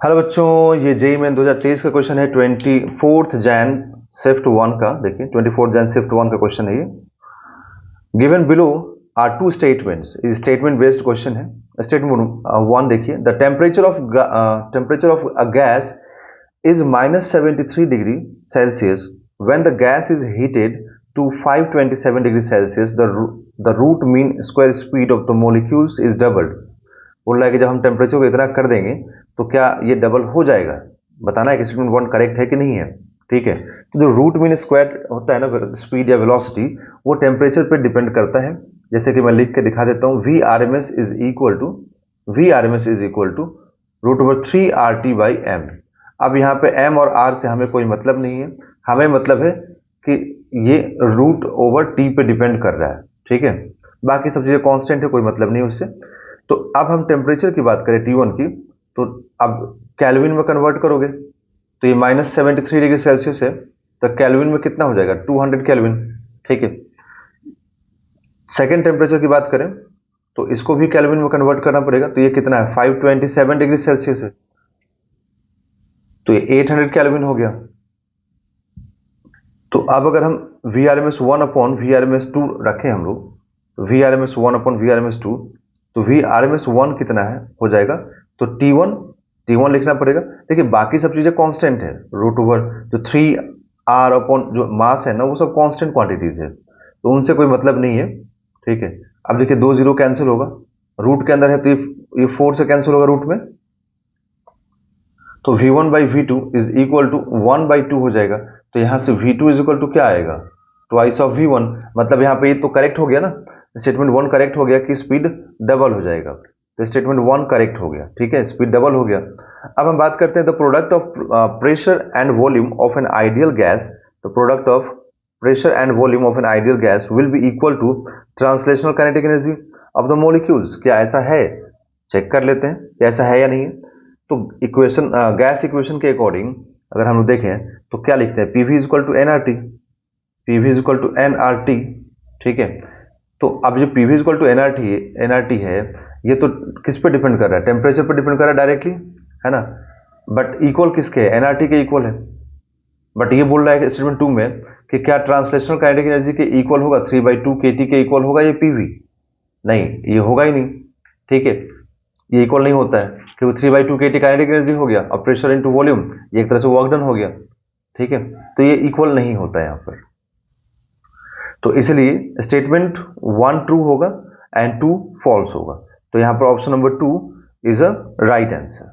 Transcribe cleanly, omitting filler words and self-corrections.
Hello बच्चों, ये JEE main 2023 का क्वेश्चन है 24 जैन शिफ्ट 1 का। देखिए 24 जैन शिफ्ट 1 का क्वेश्चन है ये। Given below are two statements, statement based question है। स्टेटमेंट 1 देखिए, the temperature of a gas is -73 degree Celsius. When the gas is heated to 527 degree Celsius, the root mean square speed of the molecules is doubled. बोल रहा है कि जब हम temperature को इतना कर देंगे तो क्या ये डबल हो जाएगा। बताना है कि स्टेटमेंट 1 करेक्ट है कि नहीं है। ठीक है, तो जो रूट मीन स्क्वायर होता है ना, स्पीड या वेलोसिटी, वो टेम्परेचर पे डिपेंड करता है। जैसे कि मैं लिख के दिखा देता हूँ, VRMS is equal to √3RT/m। अब यहाँ पे m और r से हमें कोई मतलब नहीं है, हमें मतलब है कि ये रूट ओवर t पे डिपेंड कर रहा है। ठीक है, बाकी सब चीजें कांस्टेंट है, कोई मतलब नहीं उससे। तो अब हम टेम्परेचर की बात करें T1 की, तो अब केल्विन में कन्वर्ट करोगे तो ये -73 डिग्री सेल्सियस है, तो केल्विन में कितना हो जाएगा, 200 केल्विन। ठीक है, सेकेंड टेम्परेचर की बात करें तो इसको भी केल्विन में कन्वर्ट करना पड़ेगा, तो ये कितना है, 527 डिग्री सेल्सियस है, तो ये 800 केल्विन हो गया। तो अब अगर हम VRMS1 अपॉन VRMS2 रखें हम लोग, तो VRMS1 अपॉन VRMS2, तो VRMS1 कितना है हो जाएगा, तो T1 लिखना पड़ेगा। देखिए बाकी सब चीजें कांस्टेंट है, रूट ओवर जो 3R अपॉन जो मास है ना, वो सब कांस्टेंट क्वांटिटीज है, तो उनसे कोई मतलब नहीं है। ठीक है, अब देखिए 2 0 कैंसिल होगा, रूट के अंदर है तो ये 4 से कैंसिल होगा रूट में, तो V1/V2 इज इक्वल टू 1/2 हो जाएगा। तो यहां से V2 इज इक्वल टू क्या आएगा, ट्वाइस ऑफ V1। मतलब यहाँ पे ये तो करेक्ट हो गया ना, स्टेटमेंट 1 करेक्ट हो गया कि स्पीड डबल हो जाएगा, तो स्टेटमेंट 1 करेक्ट हो गया। ठीक है, स्पीड डबल हो गया। अब हम बात करते हैं the product of pressure and volume of an ideal gas. The product of pressure and volume of an ideal gas will be equal to translational kinetic energy of the molecules. क्या ऐसा है, चेक कर लेते हैं कि ऐसा है या नहीं है। तो इक्वेशन, गैस इक्वेशन के अकॉर्डिंग अगर हम देखें तो क्या लिखते हैं, PV इक्वल टू nRT। ठीक है, तो अब जो PV इक्वल टू nRT है, ये तो किस पे डिपेंड कर रहा है, टेम्परेचर पे डिपेंड कर रहा है डायरेक्टली, है ना। बट इक्वल किसके है, nRT के इक्वल है। बट ये बोल रहा है स्टेटमेंट 2 में कि क्या ट्रांसलेशनल काइनेटिक एनर्जी के इक्वल होगा, 3/2 kT के इक्वल होगा ये PV, नहीं, ये होगा ही नहीं। ठीक है, ये इक्वल नहीं होता है, क्योंकि 3/2 kT काइनेटिक एनर्जी हो गया और प्रेशर इनटू वॉल्यूम, ये एक तरह से वर्क डन हो गया। ठीक है, तो ये इक्वल नहीं होता है यहाँ पर, तो इसलिए स्टेटमेंट 1 ट्रू होगा एंड 2 फॉल्स होगा। तो यहाँ पर option number 2 is a right answer.